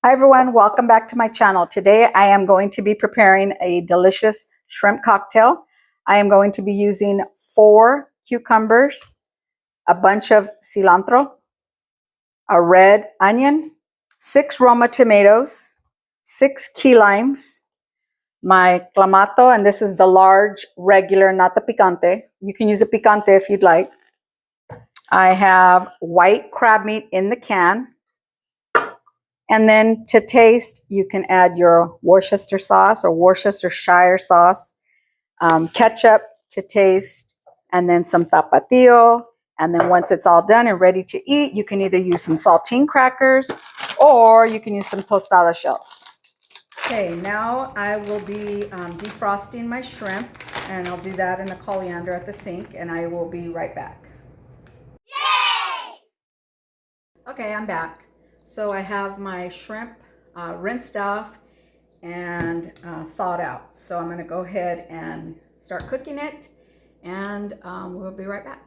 Hi everyone, welcome back to my channel. Today I am going to be preparing a delicious shrimp cocktail. I am going to be using 4 cucumbers, a bunch of cilantro, a red onion, 6 Roma tomatoes, 6 key limes, my clamato, and this is the large regular, not the picante. You can use a picante if you'd like. I have white crab meat in the can. And then to taste, you can add your Worcestershire sauce or Worcestershire sauce, ketchup to taste, and then some tapatio. And then once it's all done and ready to eat, you can either use some saltine crackers or you can use some tostada shells. Okay, now I will be defrosting my shrimp, and I'll do that in the colander at the sink, and I will be right back. Yay! Okay, I'm back. So I have my shrimp rinsed off and thawed out. So I'm going to go ahead and start cooking it, and we'll be right back.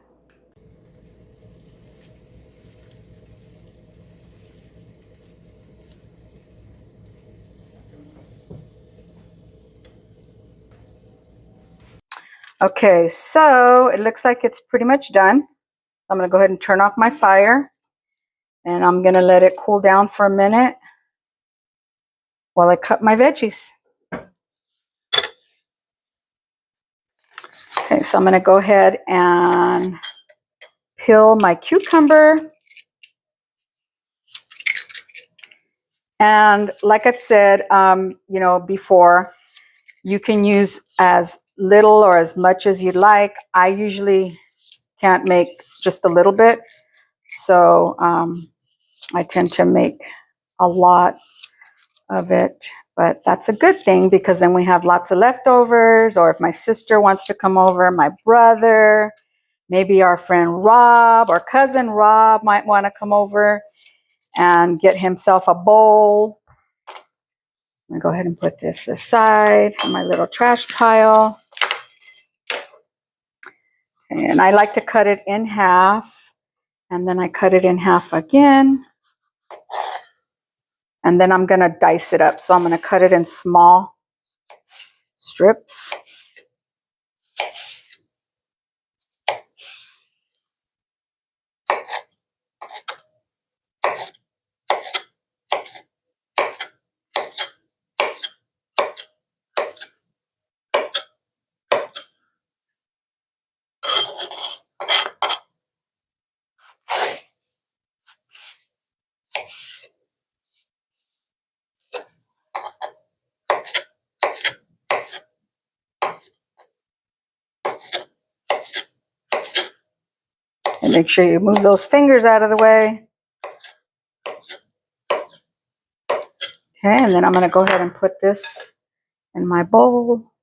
Okay, so it looks like it's pretty much done. I'm going to go ahead and turn off my fire, and I'm going to let it cool down for a minute while I cut my veggies. Okay, so I'm going to go ahead and peel my cucumber. And like I've said, before, you can use as little or as much as you'd like. I usually can't make just a little bit, so I tend to make a lot of it. But that's a good thing because then we have lots of leftovers, or if my sister wants to come over, my brother, maybe our friend Rob or cousin Rob might want to come over and get himself a bowl. I'm going to go ahead and put this aside in my little trash pile. And I like to cut it in half, and then I cut it in half again. And then I'm going to dice it up. So I'm going to cut it in small strips. And make sure you move those fingers out of the way. Okay, and then I'm going to go ahead and put this in my bowl.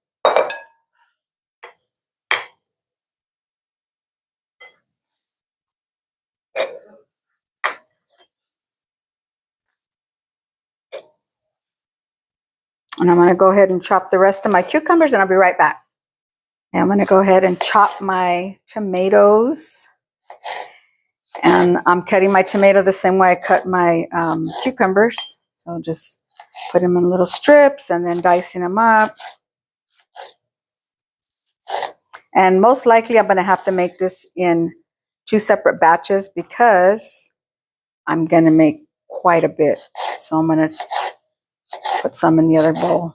And I'm going to go ahead and chop the rest of my cucumbers, and I'll be right back. And I'm going to go ahead and chop my tomatoes. And I'm cutting my tomato the same way I cut my cucumbers. So just put them in little strips and then dicing them up. And most likely I'm going to have to make this in 2 separate batches because I'm going to make quite a bit. So I'm going to put some in the other bowl.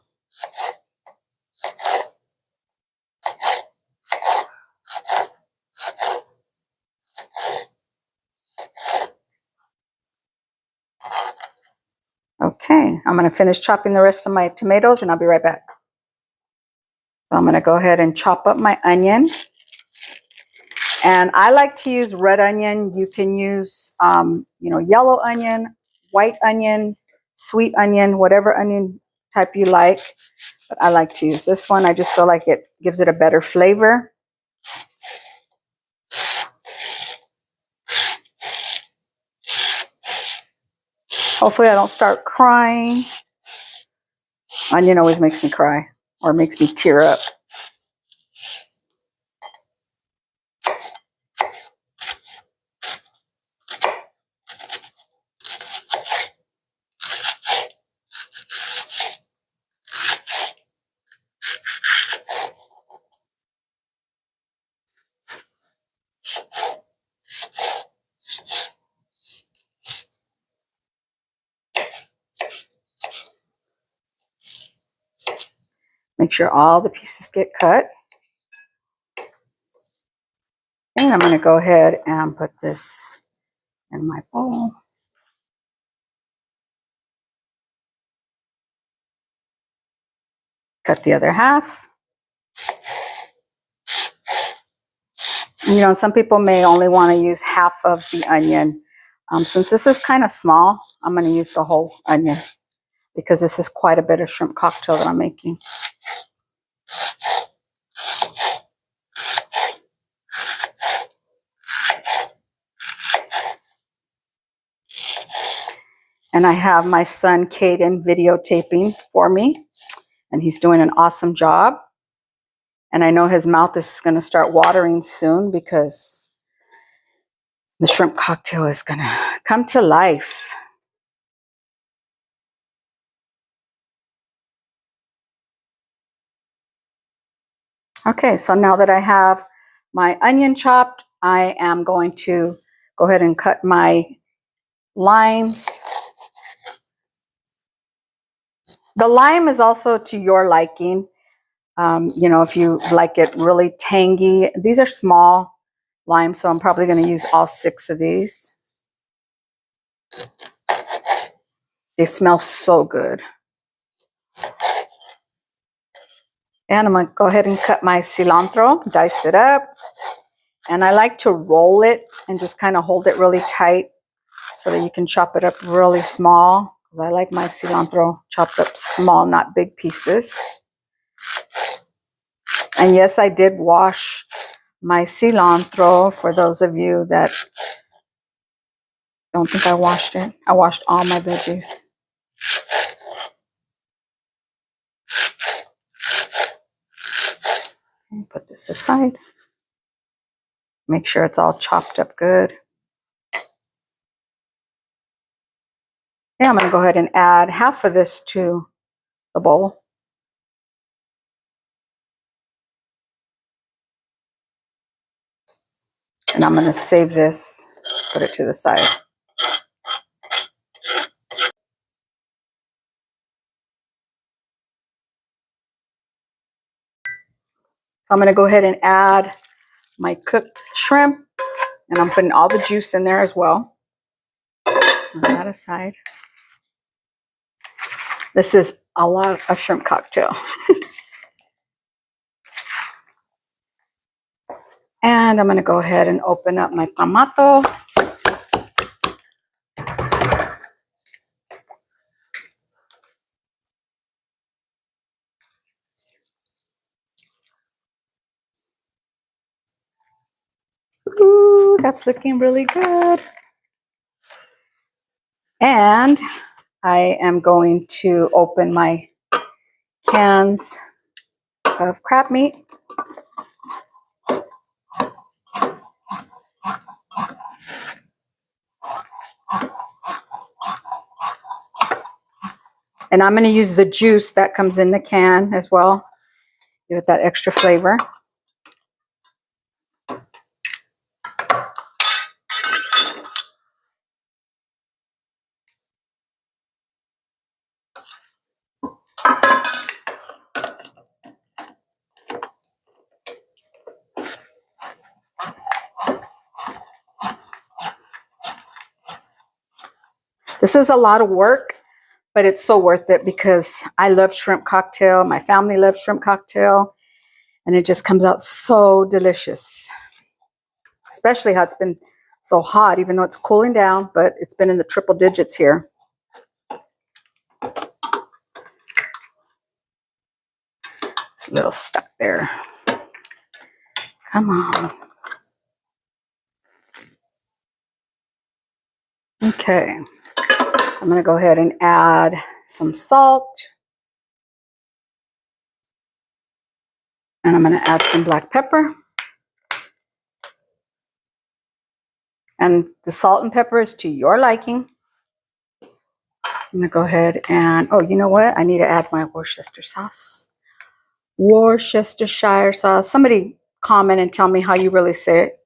Okay, I'm going to finish chopping the rest of my tomatoes, and I'll be right back. So I'm going to go ahead and chop up my onion. And I like to use red onion. You can use, yellow onion, white onion, sweet onion, whatever onion type you like. But I like to use this one. I just feel like it gives it a better flavor. Hopefully I don't start crying. Onion always makes me cry or makes me tear up. Make sure all the pieces get cut. And I'm going to go ahead and put this in my bowl. Cut the other half. You know, some people may only want to use half of the onion. Since this is kind of small, I'm going to use the whole onion because this is quite a bit of shrimp cocktail that I'm making. And I have my son, Caden, videotaping for me. And he's doing an awesome job. And I know his mouth is going to start watering soon because the shrimp cocktail is going to come to life. Okay, so now that I have my onion chopped, I am going to go ahead and cut my limes. The lime is also to your liking. You know, if you like it really tangy. These are small limes, so I'm probably going to use all 6 of these. They smell so good. And I'm going to go ahead and cut my cilantro, dice it up. And I like to roll it and just kind of hold it really tight so that you can chop it up really small. Because I like my cilantro chopped up small, not big pieces. And yes, I did wash my cilantro for those of you that don't think I washed it. I washed all my veggies. Put this aside. Make sure it's all chopped up good. Yeah, I'm going to go ahead and add half of this to the bowl. And I'm going to save this, put it to the side. So I'm going to go ahead and add my cooked shrimp. And I'm putting all the juice in there as well. Put that aside. This is a lot of shrimp cocktail. And I'm going to go ahead and open up my clamato. Ooh, that's looking really good. And I am going to open my cans of crab meat. And I'm going to use the juice that comes in the can as well. Give it that extra flavor. This is a lot of work, but it's so worth it because I love shrimp cocktail. My family loves shrimp cocktail. And it just comes out so delicious. Especially how it's been so hot, even though it's cooling down, but it's been in the triple digits here. It's a little stuck there. Come on. Okay. I'm going to go ahead and add some salt. And I'm going to add some black pepper. And the salt and pepper is to your liking. I'm going to go ahead and, oh, you know what? I need to add my Worcestershire sauce. Worcestershire sauce. Somebody comment and tell me how you really say it.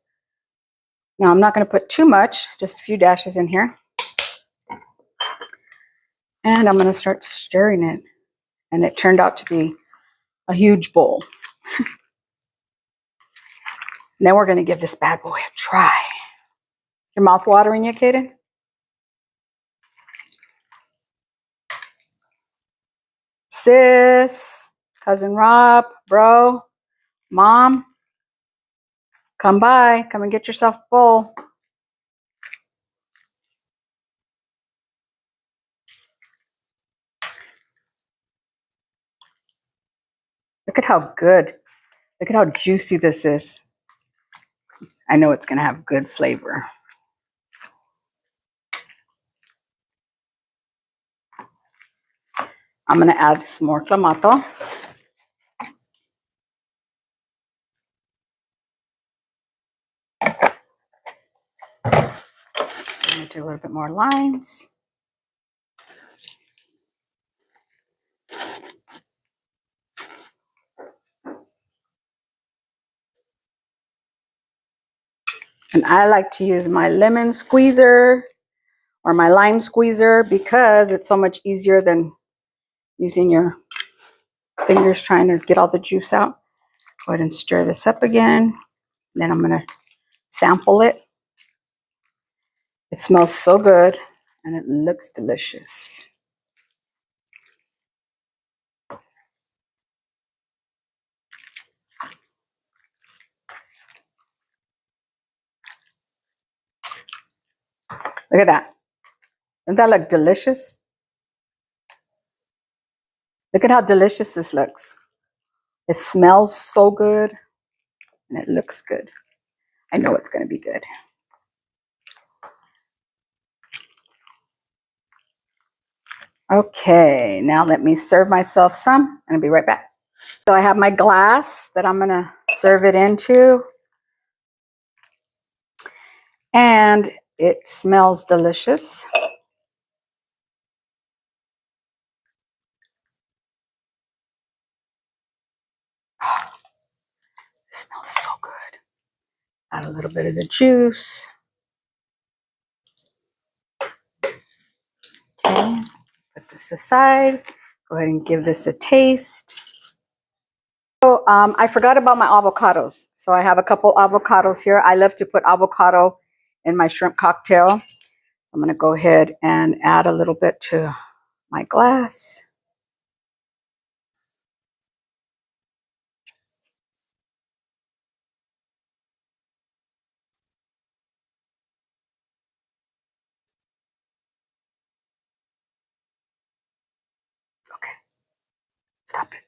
Now, I'm not going to put too much, just a few dashes in here. And I'm going to start stirring it. And it turned out to be a huge bowl. And then we're going to give this bad boy a try. Your mouth watering yet, Kaden? Sis, cousin Rob, bro, mom, come by. Come and get yourself a bowl. Look at how good. Look at how juicy this is. I know it's going to have good flavor. I'm going to add some more clamato. I'm going to do a little bit more limes. And I like to use my lemon squeezer or my lime squeezer because it's so much easier than using your fingers trying to get all the juice out. Go ahead and stir this up again. Then I'm going to sample it. It smells so good and it looks delicious. Look at that. Doesn't that look delicious? Look at how delicious this looks. It smells so good and it looks good. I know it's going to be good. Okay, now let me serve myself some and I'll be right back. So I have my glass that I'm going to serve it into. And it smells delicious. It smells so good. Add a little bit of the juice. Okay, put this aside. Go ahead and give this a taste. So I forgot about my avocados. So I have a couple avocados here. I love to put avocado in my shrimp cocktail. So I'm going to go ahead and add a little bit to my glass. Okay, stop it.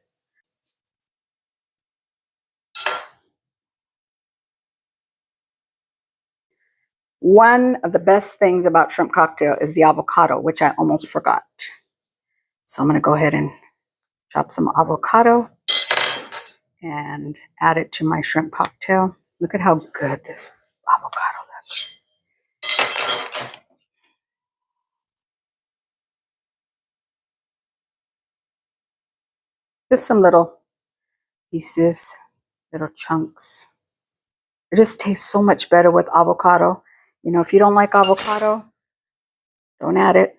One of the best things about shrimp cocktail is the avocado, which I almost forgot. So I'm going to go ahead and chop some avocado and add it to my shrimp cocktail. Look at how good this avocado looks. Just some little pieces, little chunks. It just tastes so much better with avocado. You know, if you don't like avocado, don't add it.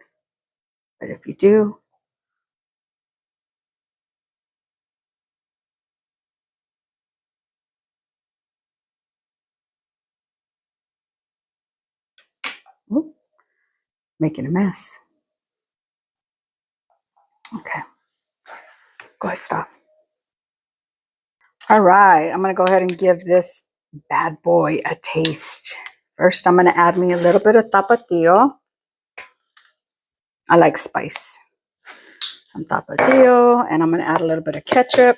But if you do, ooh, making a mess. Okay, go ahead, stop. All right, I'm gonna go ahead and give this bad boy a taste. First, I'm gonna add me a little bit of tapatio. I like spice. Some tapatio, and I'm gonna add a little bit of ketchup.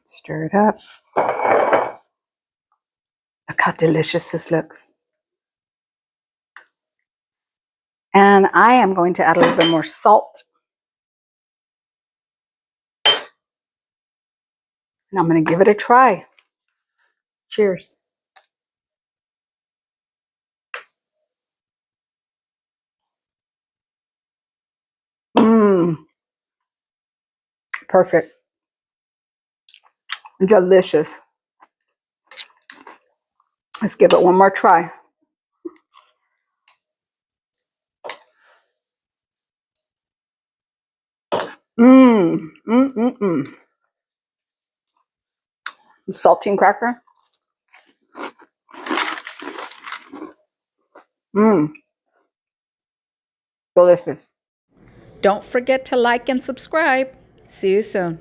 Stir it up. Look how delicious this looks. And I am going to add a little bit more salt. And I'm going to give it a try. Cheers. Mmm. Perfect. Delicious. Let's give it one more try. Mmm. Mmm. Mmm. Mmm. Saltine cracker. Mmm. Delicious. Don't forget to like and subscribe. See you soon.